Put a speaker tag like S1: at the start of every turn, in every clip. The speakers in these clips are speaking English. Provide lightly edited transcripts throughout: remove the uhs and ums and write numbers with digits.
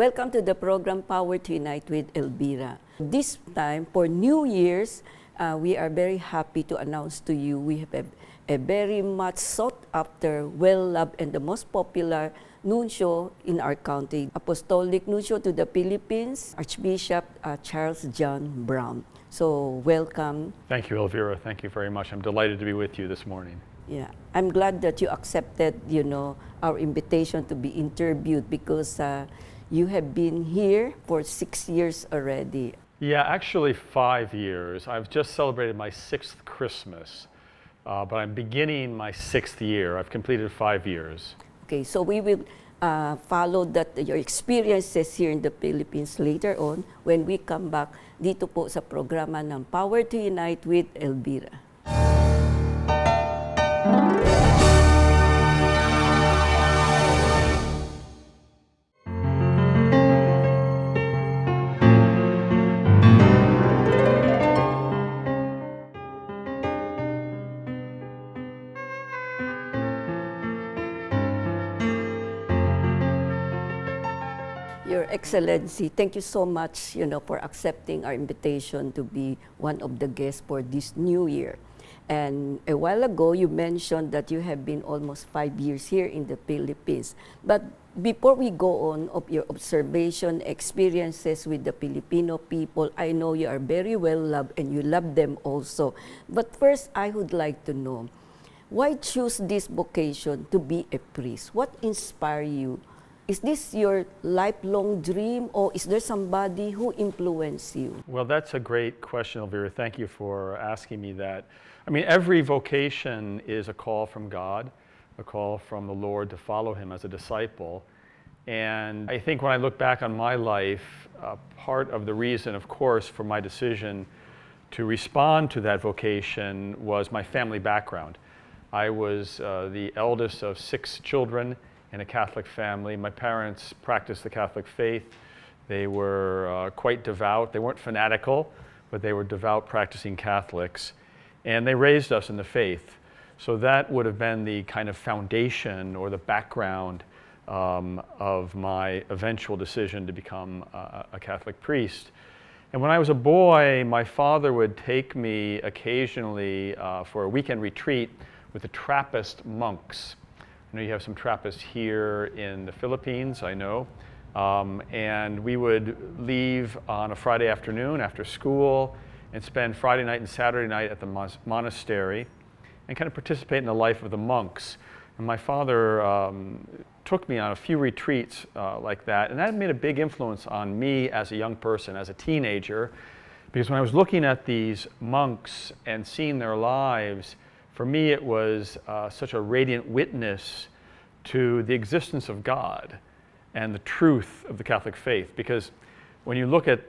S1: Welcome to the program Power to Unite with Elvira. This time, for New Year's, we are very happy to announce to you we have a very much sought after, well-loved, and the most popular Nuncio in our county, Apostolic Nuncio to the Philippines, Archbishop Charles John Brown. So, welcome.
S2: Thank you, Elvira. Thank you very much. I'm delighted to be with you this morning.
S1: Yeah, I'm glad that you accepted, our invitation to be interviewed because you have been here for 6 years already.
S2: Yeah, actually 5 years. I've just celebrated my 6th Christmas, but I'm beginning my 6th year. I've completed 5 years.
S1: Okay, so we will follow your experiences here in the Philippines later on when we come back dito po sa programa ng Power to Unite with Elvira. Your Excellency, thank you so much, for accepting our invitation to be one of the guests for this new year. And a while ago, you mentioned that you have been almost 5 years here in the Philippines. But before we go on of your observation, experiences with the Filipino people, I know you are very well loved and you love them also. But first, I would like to know, why choose this vocation to be a priest? What inspired you? Is this your lifelong dream, or is there somebody who influenced you?
S2: Well, that's a great question, Elvira. Thank you for asking me that. I mean, every vocation is a call from God, a call from the Lord to follow Him as a disciple. And I think when I look back on my life, part of the reason, of course, for my decision to respond to that vocation was my family background. I was the eldest of 6 children in a Catholic family. My parents practiced the Catholic faith. They were quite devout. They weren't fanatical, but they were devout practicing Catholics. And they raised us in the faith. So that would have been the kind of foundation or the background of my eventual decision to become a Catholic priest. And when I was a boy, my father would take me occasionally for a weekend retreat with the Trappist monks. I know you have some Trappists here in the Philippines, I know. And we would leave on a Friday afternoon after school and spend Friday night and Saturday night at the monastery and kind of participate in the life of the monks. And my father took me on a few retreats like that, and that made a big influence on me as a young person, as a teenager, because when I was looking at these monks and seeing their lives, for me, it was such a radiant witness to the existence of God and the truth of the Catholic faith. Because when you look at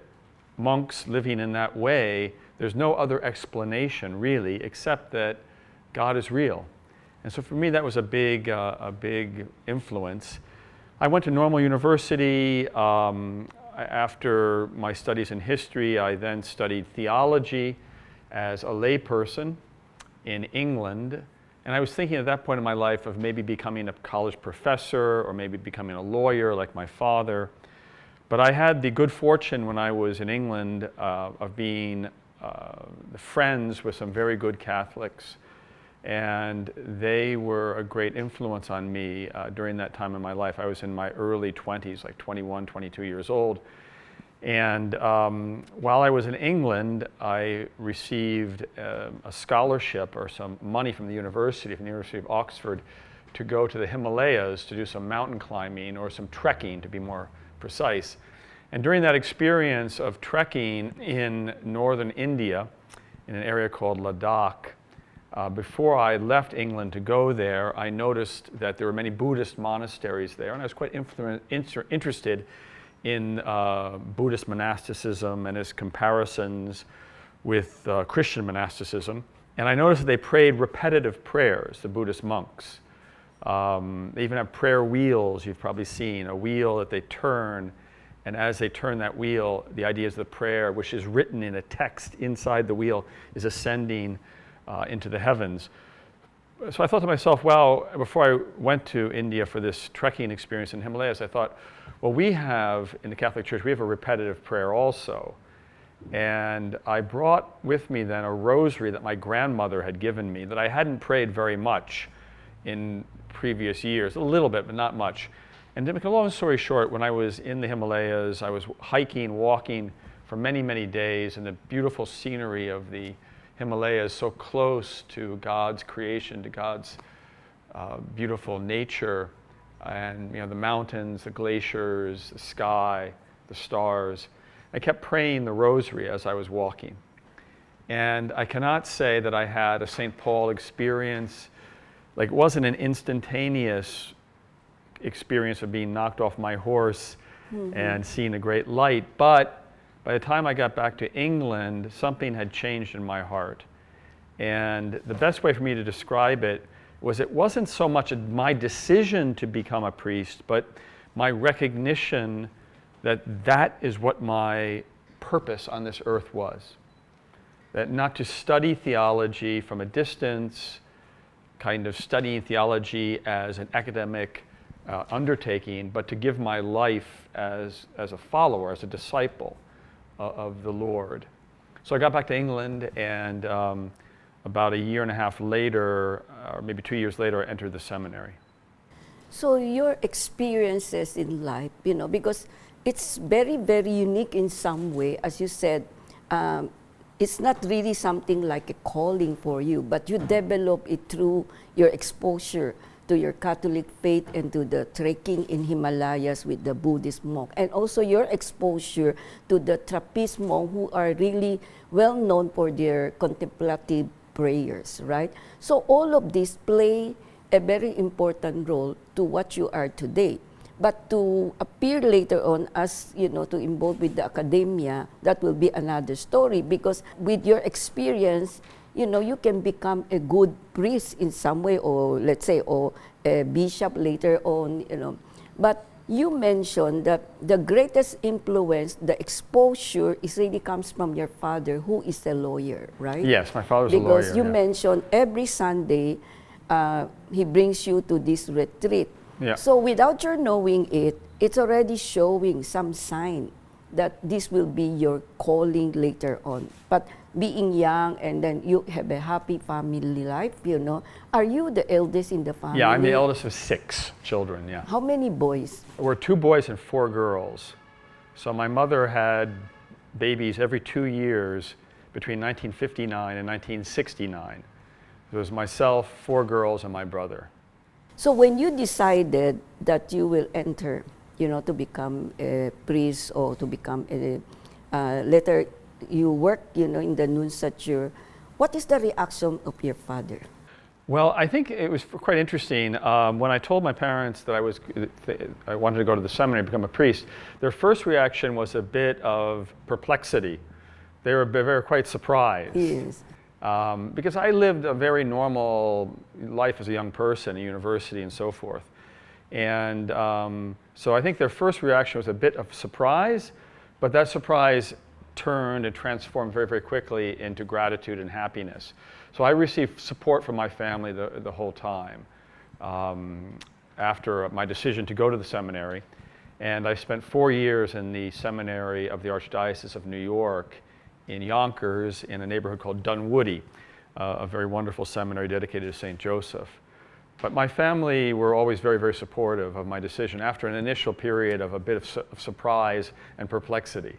S2: monks living in that way, there's no other explanation, really, except that God is real. And so for me, that was a big influence. I went to Normal University. After my studies in history, I then studied theology as a layperson in England, and I was thinking at that point in my life of maybe becoming a college professor or maybe becoming a lawyer like my father. But I had the good fortune when I was in England of being friends with some very good Catholics, and they were a great influence on me during that time in my life. I was in my early 20s, like 21, 22 years old. And while I was in England, I received a scholarship or some money from the University of Oxford, to go to the Himalayas to do some mountain climbing or some trekking, to be more precise. And during that experience of trekking in northern India, in an area called Ladakh, before I left England to go there, I noticed that there were many Buddhist monasteries there, and I was quite interested in Buddhist monasticism and its comparisons with Christian monasticism. And I noticed that they prayed repetitive prayers, the Buddhist monks. They even have prayer wheels, you've probably seen, a wheel that they turn, and as they turn that wheel, the idea is the prayer, which is written in a text inside the wheel, is ascending into the heavens. so I thought to myself, well, before I went to India for this trekking experience in Himalayas, I thought, well, we have, in the Catholic Church, we have a repetitive prayer also. And I brought with me then a rosary that my grandmother had given me that I hadn't prayed very much in previous years, a little bit, but not much. And to make a long story short, when I was in the Himalayas, I was hiking, walking for many, many days in the beautiful scenery of the Himalayas, so close to God's creation, to God's beautiful nature, and the mountains, the glaciers, the sky, the stars. I kept praying the rosary as I was walking. And I cannot say that I had a St. Paul experience. Like, it wasn't an instantaneous experience of being knocked off my horse and seeing a great light, but by the time I got back to England, something had changed in my heart. And the best way for me to describe it wasn't so much my decision to become a priest, but my recognition that that is what my purpose on this earth was. That not to study theology from a distance, kind of studying theology as an academic undertaking, but to give my life as a follower, as a disciple of the Lord. So I got back to England, and about a year and a half later, or maybe 2 years later, I entered the seminary.
S1: So your experiences in life, because it's very, very unique in some way, as you said, it's not really something like a calling for you, but you develop it through your exposure to your Catholic faith and to the trekking in Himalayas with the Buddhist monk, and also your exposure to the Trappist monk who are really well known for their contemplative prayers, right? So all of this play a very important role to what you are today. But to appear later on as, to involve with the academia, that will be another story, because with your experience, you can become a good priest in some way, or let's say, or a bishop later on, But you mentioned that the greatest influence, the exposure, really comes from your father, who is a lawyer, right?
S2: Yes, my father's a lawyer.
S1: Because you mentioned every Sunday, he brings you to this retreat.
S2: Yeah.
S1: So without your knowing it, it's already showing some sign that this will be your calling later on. But being young and then you have a happy family life, Are you the eldest in the family?
S2: Yeah, I'm the eldest of 6 children, yeah.
S1: How many boys?
S2: We're 2 boys and 4 girls. So my mother had babies every 2 years between 1959 and 1969. It was myself, 4 girls, and my brother.
S1: So when you decided that you will enter, to become a priest or to become later you work, in the Nuncio, what is the reaction of your father?
S2: Well, I think it was quite interesting. When I told my parents that I wanted to go to the seminary and become a priest, their first reaction was a bit of perplexity. They were quite surprised.
S1: Yes.
S2: Because I lived a very normal life as a young person, at university and so forth. And so I think their first reaction was a bit of surprise, but that surprise turned and transformed very, very quickly into gratitude and happiness. So I received support from my family the whole time after my decision to go to the seminary. And I spent 4 years in the seminary of the Archdiocese of New York in Yonkers, in a neighborhood called Dunwoody, a very wonderful seminary dedicated to St. Joseph. But my family were always very, very supportive of my decision after an initial period of a bit of surprise and perplexity.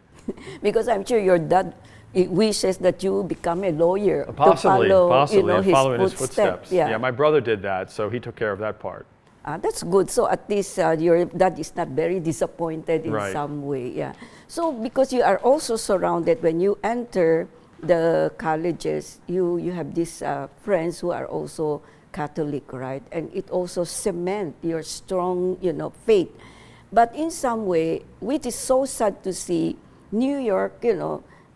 S1: Because I'm sure your dad wishes that you become a lawyer
S2: Possibly,
S1: to follow,
S2: and follow in his
S1: footsteps.
S2: footsteps. Yeah, my brother did that, so he took care of that part.
S1: That's good. So at least your dad is not very disappointed in
S2: Right.
S1: some way. Yeah. So because you are also surrounded when you enter the colleges, you have these friends who are also Catholic, right? And it also cement your strong, faith. But in some way, which is so sad to see, New York,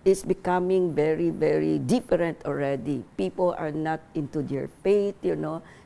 S1: is becoming very, very different already. People are not into their faith,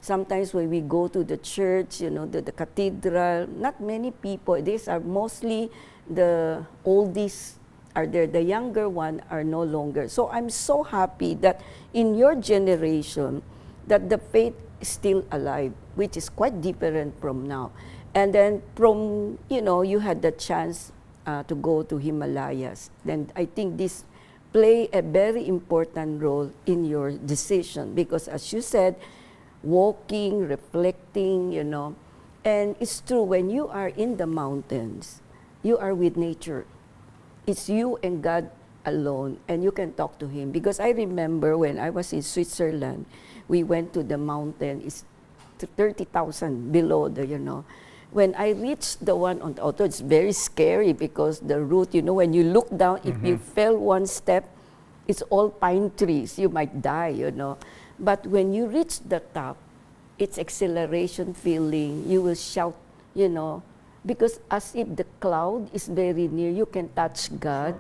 S1: Sometimes when we go to the church, the cathedral, not many people. These are mostly the oldies are there. The younger one are no longer. So I'm so happy that in your generation, that the faith still alive, which is quite different from now. And then from, you had the chance to go to Himalayas. Then I think this play a very important role in your decision because as you said, walking, reflecting, and it's true when you are in the mountains, you are with nature. It's you and God alone, and you can talk to Him. Because I remember when I was in Switzerland, we went to the mountain, it's 30,000 below the. When I reached the one on the auto, it's very scary because the route, when you look down, if you fell one step, it's all pine trees. You might die, But when you reach the top, it's exhilaration feeling. You will shout, because as if the cloud is very near, you can touch God.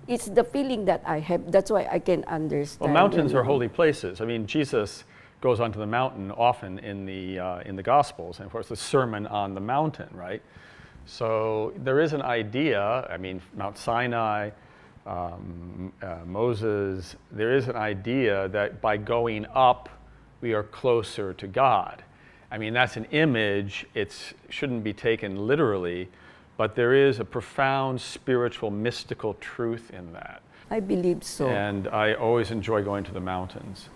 S1: It's the feeling that I have. That's why I can understand.
S2: Well, mountains are holy places. I mean, Jesus goes onto the mountain often in the Gospels, and of course the Sermon on the Mountain, right? So there is an idea. I mean, Mount Sinai, Moses. There is an idea that by going up, we are closer to God. I mean, that's an image. It shouldn't be taken literally, but there is a profound spiritual, mystical truth in that.
S1: I believe so.
S2: And I always enjoy going to the mountains.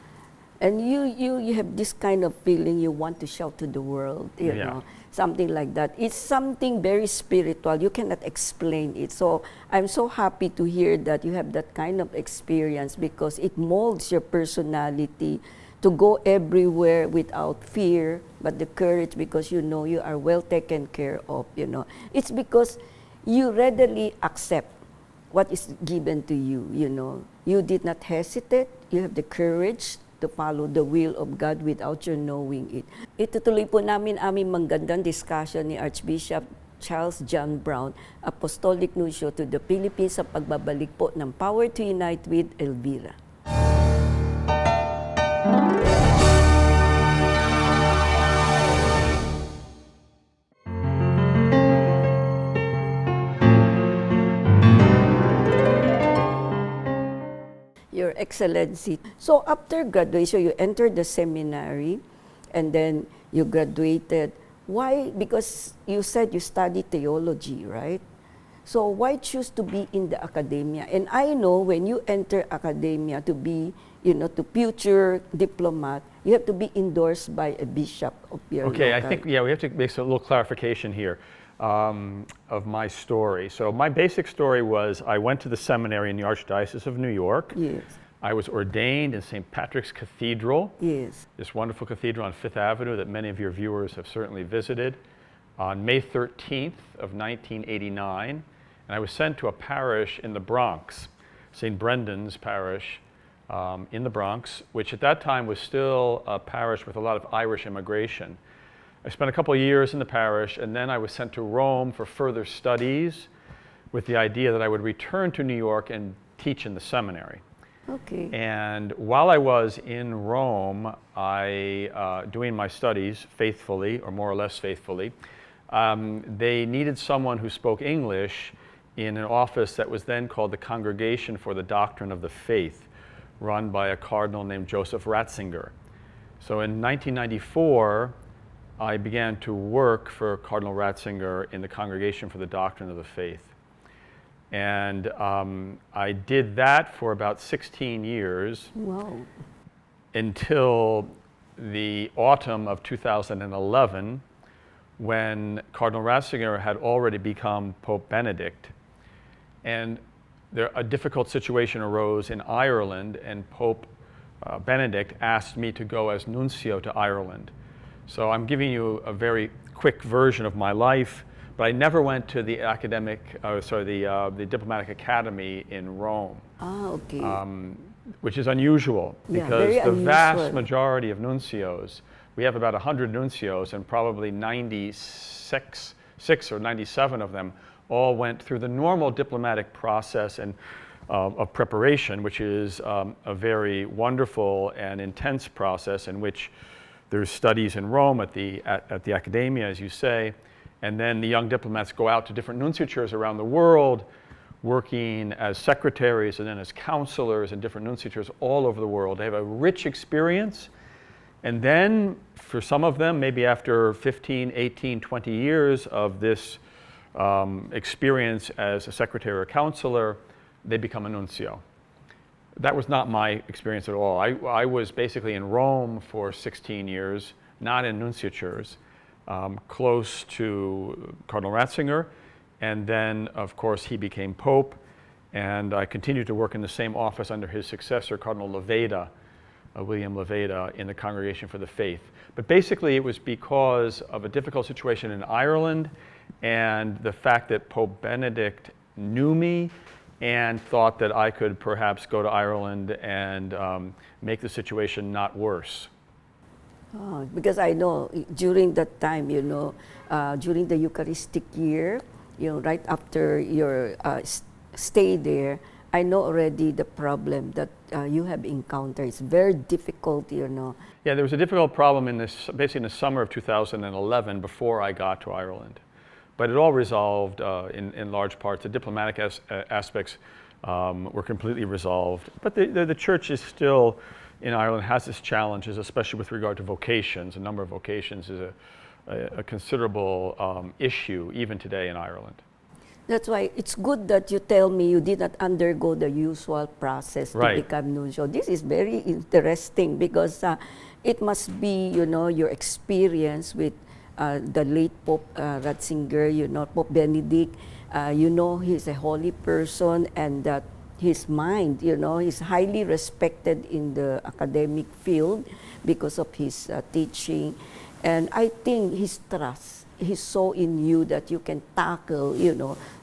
S1: And you have this kind of feeling you want to shout to the world, you know, something like that. It's something very spiritual. You cannot explain it. So I'm so happy to hear that you have that kind of experience because it molds your personality to go everywhere without fear, but the courage because you know you are well taken care of, It's because you readily accept what is given to you, You did not hesitate. You have the courage to follow the will of God without your knowing it. Itutuloy po namin aming manggandang discussion ni Archbishop Charles John Brown, Apostolic Nuncio to the Philippines sa pagbabalik po ng Power to Unite with Elvira. Your Excellency. So after graduation, you entered the seminary and then you graduated. Why? Because you said you studied theology, right? So why choose to be in the academia? And I know when you enter academia to be, to future diplomat, you have to be endorsed by a bishop of your local.
S2: I think, we have to make a little clarification here of my story. So my basic story was I went to the seminary in the Archdiocese of New York.
S1: Yes.
S2: I was ordained in St. Patrick's Cathedral.
S1: Yes.
S2: This wonderful cathedral on Fifth Avenue that many of your viewers have certainly visited. On May 13th of 1989, and I was sent to a parish in the Bronx, St. Brendan's Parish in the Bronx, which at that time was still a parish with a lot of Irish immigration. I spent a couple of years in the parish, and then I was sent to Rome for further studies with the idea that I would return to New York and teach in the seminary.
S1: Okay.
S2: And while I was in Rome, doing my studies faithfully, or more or less faithfully, they needed someone who spoke English in an office that was then called the Congregation for the Doctrine of the Faith, run by a cardinal named Joseph Ratzinger. So in 1994, I began to work for Cardinal Ratzinger in the Congregation for the Doctrine of the Faith. And I did that for about 16 years.
S1: Wow.
S2: Until the autumn of 2011, when Cardinal Ratzinger had already become Pope Benedict. And a difficult situation arose in Ireland, and Pope Benedict asked me to go as Nuncio to Ireland. So I'm giving you a very quick version of my life, but I never went to the the Diplomatic Academy in Rome.
S1: Okay.
S2: Which is unusual because the vast majority of nuncios, we have about 100 nuncios, and probably 96 or 97 of them all went through the normal diplomatic process and of preparation, which is a very wonderful and intense process in which there's studies in Rome at the academia, as you say, and then the young diplomats go out to different nunciatures around the world, working as secretaries and then as counselors in different nunciatures all over the world. They have a rich experience And then for some of them, maybe after 15, 18, 20 years of this experience as a secretary or counselor, they become a nuncio. That was not my experience at all. I was basically in Rome for 16 years, not in nunciatures, close to Cardinal Ratzinger. And then, of course, he became Pope. And I continued to work in the same office under his successor, Cardinal Leveda, William Leveda, in the Congregation for the Faith. But basically, it was because of a difficult situation in Ireland and the fact that Pope Benedict knew me and thought that I could perhaps go to Ireland and make the situation not worse.
S1: Because I know during that time, during the Eucharistic year, right after your stay there, I know already the problem that you have encountered. It's very difficult,
S2: Yeah, there was a difficult problem basically in the summer of 2011 before I got to Ireland. But it all resolved in large parts. The diplomatic aspects were completely resolved. But the church is still, in Ireland, has its challenges, especially with regard to vocations. A number of vocations is a considerable issue even today in Ireland.
S1: That's why it's good that you tell me you did not undergo the usual process to become nuncio. This is very interesting because it must be, your experience with the late Pope Ratzinger, Pope Benedict. He's a holy person and that his mind, he's highly respected in the academic field because of his teaching. And I think his trust, he saw in you that you can tackle,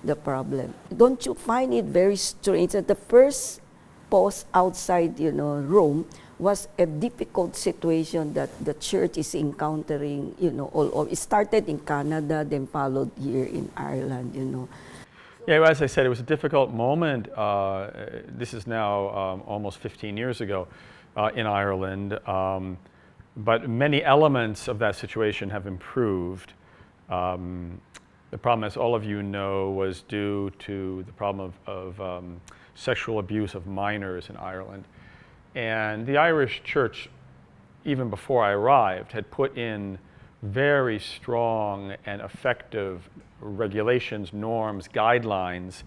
S1: the problem. Don't you find it very strange that the first post outside, Rome was a difficult situation that the church is encountering, all over. It started in Canada, then followed here in Ireland,
S2: Yeah, as I said, it was a difficult moment. This is now almost 15 years ago in Ireland. But many elements of that situation have improved. The problem, as all of you know, was due to the problem of sexual abuse of minors in Ireland. And the Irish church, even before I arrived, had put in very strong and effective regulations, norms, guidelines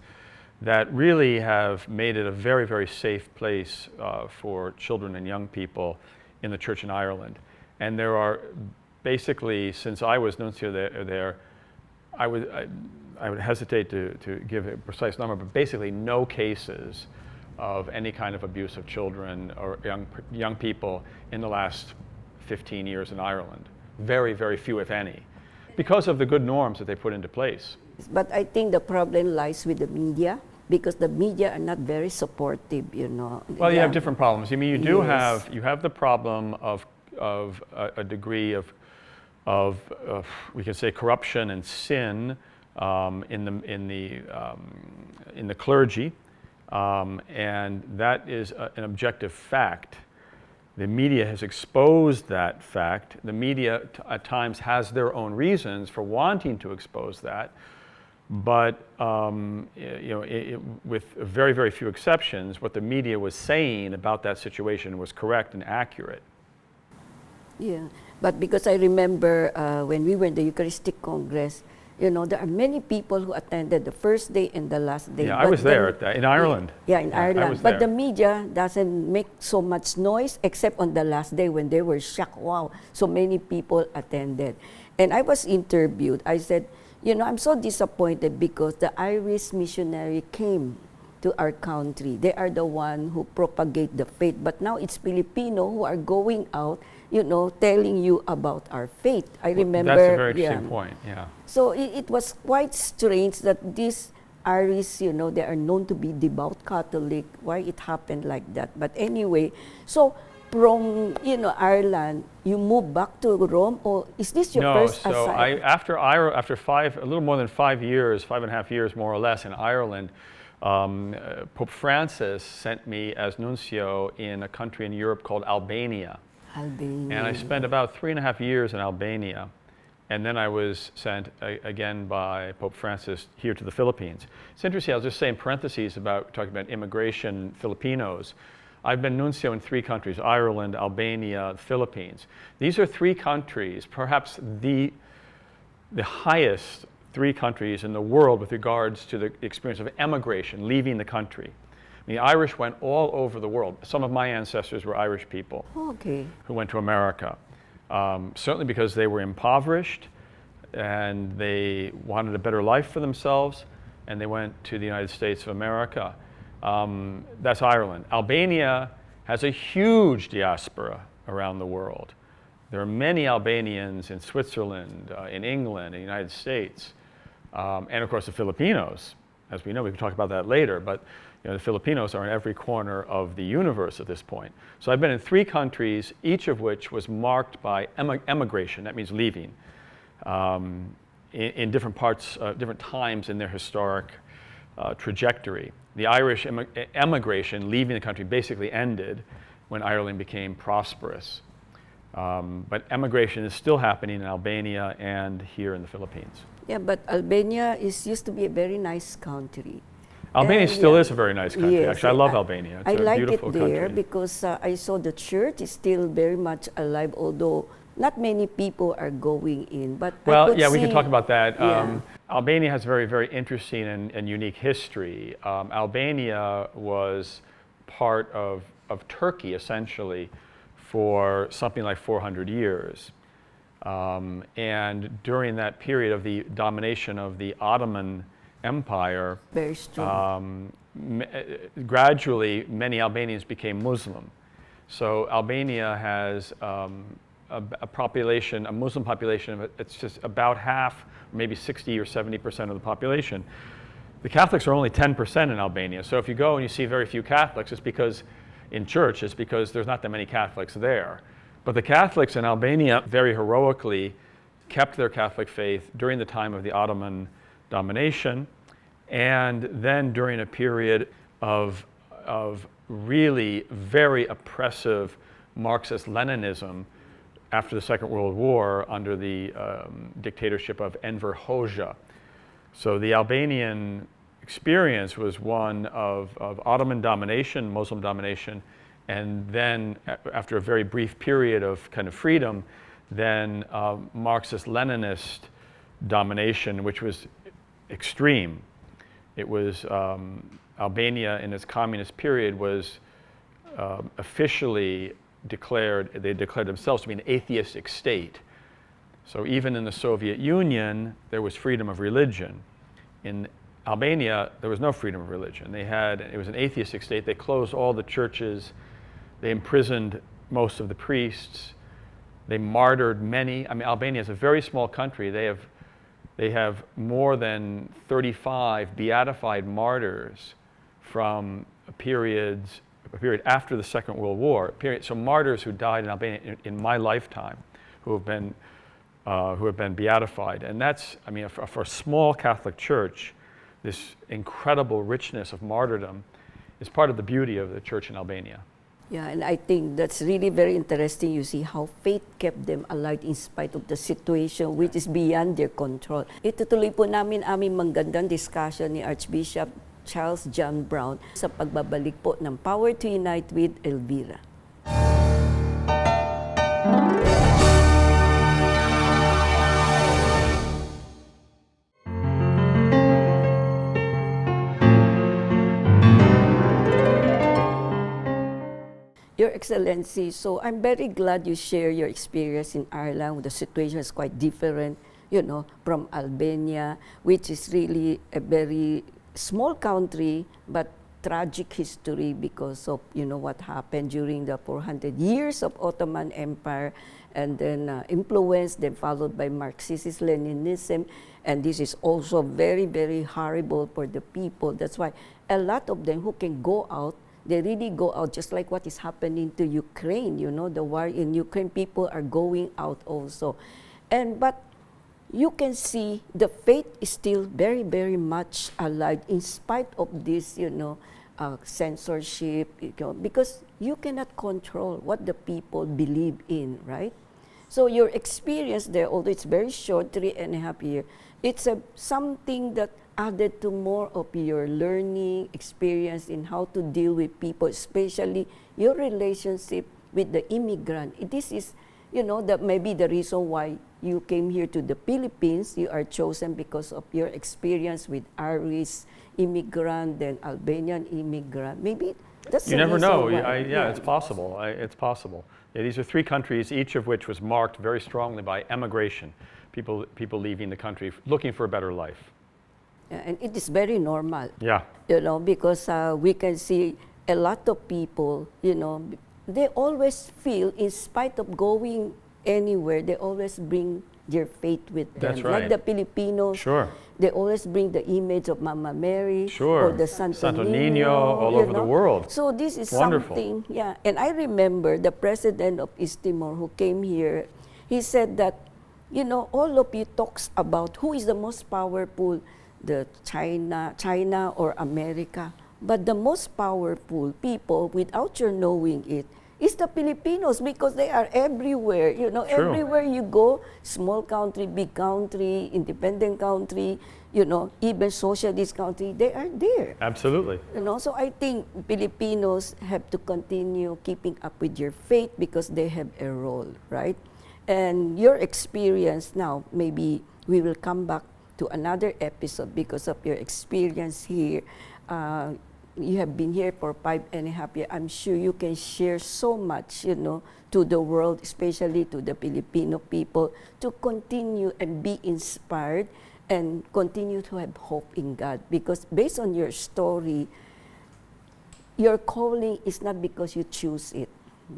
S2: that really have made it a very, very safe place for children and young people in the church in Ireland. And there are basically, since I was nuncio there, I would hesitate to give a precise number, but basically no cases of any kind of abuse of children or young people in the last 15 years in Ireland. Very, very few, if any, because of the good norms that they put into place.
S1: But I think the problem lies with the media, because the media are not very supportive,
S2: Well, you have different problems. I mean, you have the problem of a degree of we can say corruption and sin in the clergy, and that is an objective fact. The media has exposed that fact. The media at times has their own reasons for wanting to expose that, but with very, very few exceptions, what the media was saying about that situation was correct and accurate.
S1: Yeah, but because I remember when we were in the Eucharistic Congress, there are many people who attended the first day and the last day.
S2: Yeah, I was there in Ireland.
S1: Yeah, in Ireland. But the media doesn't make so much noise except on the last day when they were shocked. Wow, so many people attended. And I was interviewed. I said, I'm so disappointed because the Irish missionary came to our country. They are the one who propagate the faith. But now it's Filipino who are going out, telling you about our faith. I remember.
S2: That's a very interesting point, yeah.
S1: So it was quite strange that these Irish, they are known to be devout Catholic. Why it happened like that? But anyway, so from Ireland, you moved back to Rome, or is this your first assignment?
S2: No, so after a little more than 5 years, 5.5 years more or less in Ireland, Pope Francis sent me as nuncio in a country in Europe called Albania. And I spent about 3.5 years in Albania. And then I was sent again by Pope Francis here to the Philippines. It's interesting, I'll just say in parentheses about talking about immigration Filipinos. I've been nuncio in 3 countries: Ireland, Albania, Philippines. These are 3 countries, perhaps the highest 3 countries in the world with regards to the experience of emigration, leaving the country. The Irish went all over the world. Some of my ancestors were Irish people who went to America, certainly because they were impoverished and they wanted a better life for themselves, and they went to the United States of America. That's Ireland. Albania has a huge diaspora around the world. There are many Albanians in Switzerland, in England, in the United States, and of course the Filipinos. As we know, we can talk about that later, but the Filipinos are in every corner of the universe at this point. So I've been in 3 countries, each of which was marked by emigration. That means leaving, in different parts, different times in their historic trajectory. The Irish emigration, leaving the country, basically ended when Ireland became prosperous. But emigration is still happening in Albania and here in the Philippines.
S1: Yeah, but Albania used to be a very nice country.
S2: Albania still is a very nice country.
S1: Yes,
S2: Actually, I love Albania. It's
S1: I
S2: a
S1: like
S2: beautiful
S1: it there
S2: country.
S1: because I saw the church is still very much alive, although not many people are going in. But
S2: Well, yeah, we can talk about that.
S1: Yeah.
S2: Albania has a very, very interesting and unique history. Albania was part of Turkey, essentially, for something like 400 years. And during that period of the domination of the Ottoman Empire,
S1: Very strong.
S2: gradually many Albanians became Muslim. So Albania has a population, a Muslim population, it's just about half, maybe 60 or 70% of the population. The Catholics are only 10% in Albania. So if you go and you see very few Catholics, it's because in church, it's because there's not that many Catholics there. But the Catholics in Albania very heroically kept their Catholic faith during the time of the Ottoman domination, and then during a period of really very oppressive Marxist-Leninism after the Second World War under the dictatorship of Enver Hoxha. So the Albanian experience was one of Ottoman domination, Muslim domination, and then after a very brief period of kind of freedom, then Marxist-Leninist domination, which was extreme. It was Albania in its communist period was officially declared, they declared themselves to be an atheistic state. So even in the Soviet Union, there was freedom of religion. In Albania, there was no freedom of religion. It was an atheistic state. They closed all the churches. They imprisoned most of the priests. They martyred many. I mean, Albania is a very small country. They have more than 35 beatified martyrs from a period after the Second World War. So martyrs who died in Albania in my lifetime, who have been beatified. And that's, I mean, for a small Catholic church, this incredible richness of martyrdom is part of the beauty of the church in Albania.
S1: Yeah, and I think that's really very interesting. You see how faith kept them alive in spite of the situation which is beyond their control. Itutuloy po namin aming magandang discussion ni Archbishop Charles John Brown sa pagbabalik po ng Power to Unite with Elvira. Your Excellency, so I'm very glad you share your experience in Ireland. The situation is quite different, from Albania, which is really a very small country, but tragic history because of, what happened during the 400 years of Ottoman Empire, and then influence, then followed by Marxism-Leninism. And this is also very, very horrible for the people. That's why a lot of them who can go out, they really go out, just like what is happening to Ukraine. The war in Ukraine, people are going out also. But you can see the faith is still very, very much alive in spite of this, censorship, because you cannot control what the people believe in, right? So your experience there, although it's very short, 3.5 years, it's something that added to more of your learning experience in how to deal with people, especially your relationship with the immigrant. This is, that may be the reason why you came here to the Philippines. You are chosen because of your experience with Irish immigrant, then Albanian immigrant. Maybe that's
S2: You
S1: the
S2: never
S1: reason
S2: know.
S1: why.
S2: It's possible. It's possible. Yeah, these are 3 countries, each of which was marked very strongly by emigration. People leaving the country, looking for a better life.
S1: Yeah, and it is very normal.
S2: Yeah.
S1: Because we can see a lot of people, they always feel, in spite of going anywhere, they always bring their faith with them.
S2: That's right.
S1: Like the Filipinos,
S2: Sure.
S1: they always bring the image of Mama Mary
S2: Sure.
S1: or the Santo
S2: Nino all over the world.
S1: So this is
S2: Wonderful.
S1: something, yeah. And I remember the president of East Timor who came here, he said that, all of you talks about who is the most powerful, the China or America. But the most powerful people, without your knowing it, is the Filipinos, because they are everywhere.
S2: True.
S1: Everywhere you go, small country, big country, independent country, even socialist country, they are there.
S2: Absolutely.
S1: So I think Filipinos have to continue keeping up with your faith because they have a role, right? And your experience now, maybe we will come back to another episode because of your experience here. You have been here for 5.5 years. I'm sure you can share so much, to the world, especially to the Filipino people, to continue and be inspired and continue to have hope in God. Because based on your story, your calling is not because you choose it,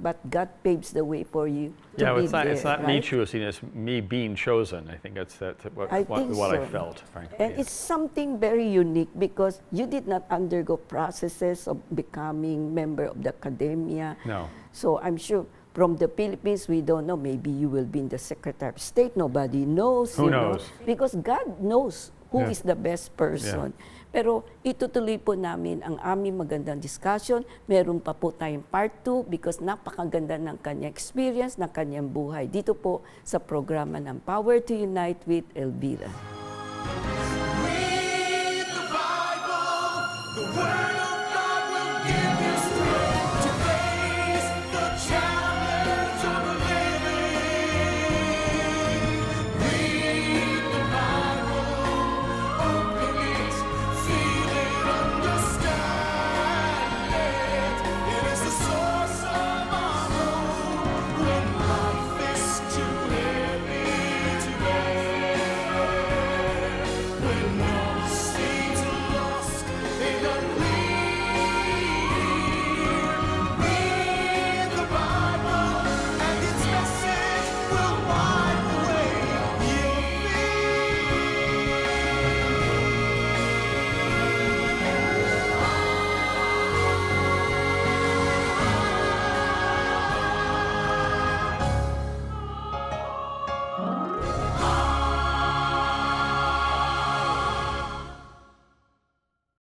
S1: but God paves the way for you to be there.
S2: It's not
S1: right?
S2: me choosing, it's me being chosen. I think that's what
S1: I
S2: felt, frankly.
S1: And
S2: yeah.
S1: it's something very unique because you did not undergo processes of becoming member of the academia.
S2: No.
S1: So I'm sure from the Philippines, we don't know. Maybe you will be in the Secretary of State. Nobody knows.
S2: Who knows?
S1: Because God knows who
S2: Yeah.
S1: is the best person. Pero itutuloy po namin ang aming magandang discussion. Meron pa po tayong part 2 because napakaganda ng kanyang experience, ng kanyang buhay. Dito po sa programa ng Power to Unite with Elvira.
S3: Read the Bible, the Word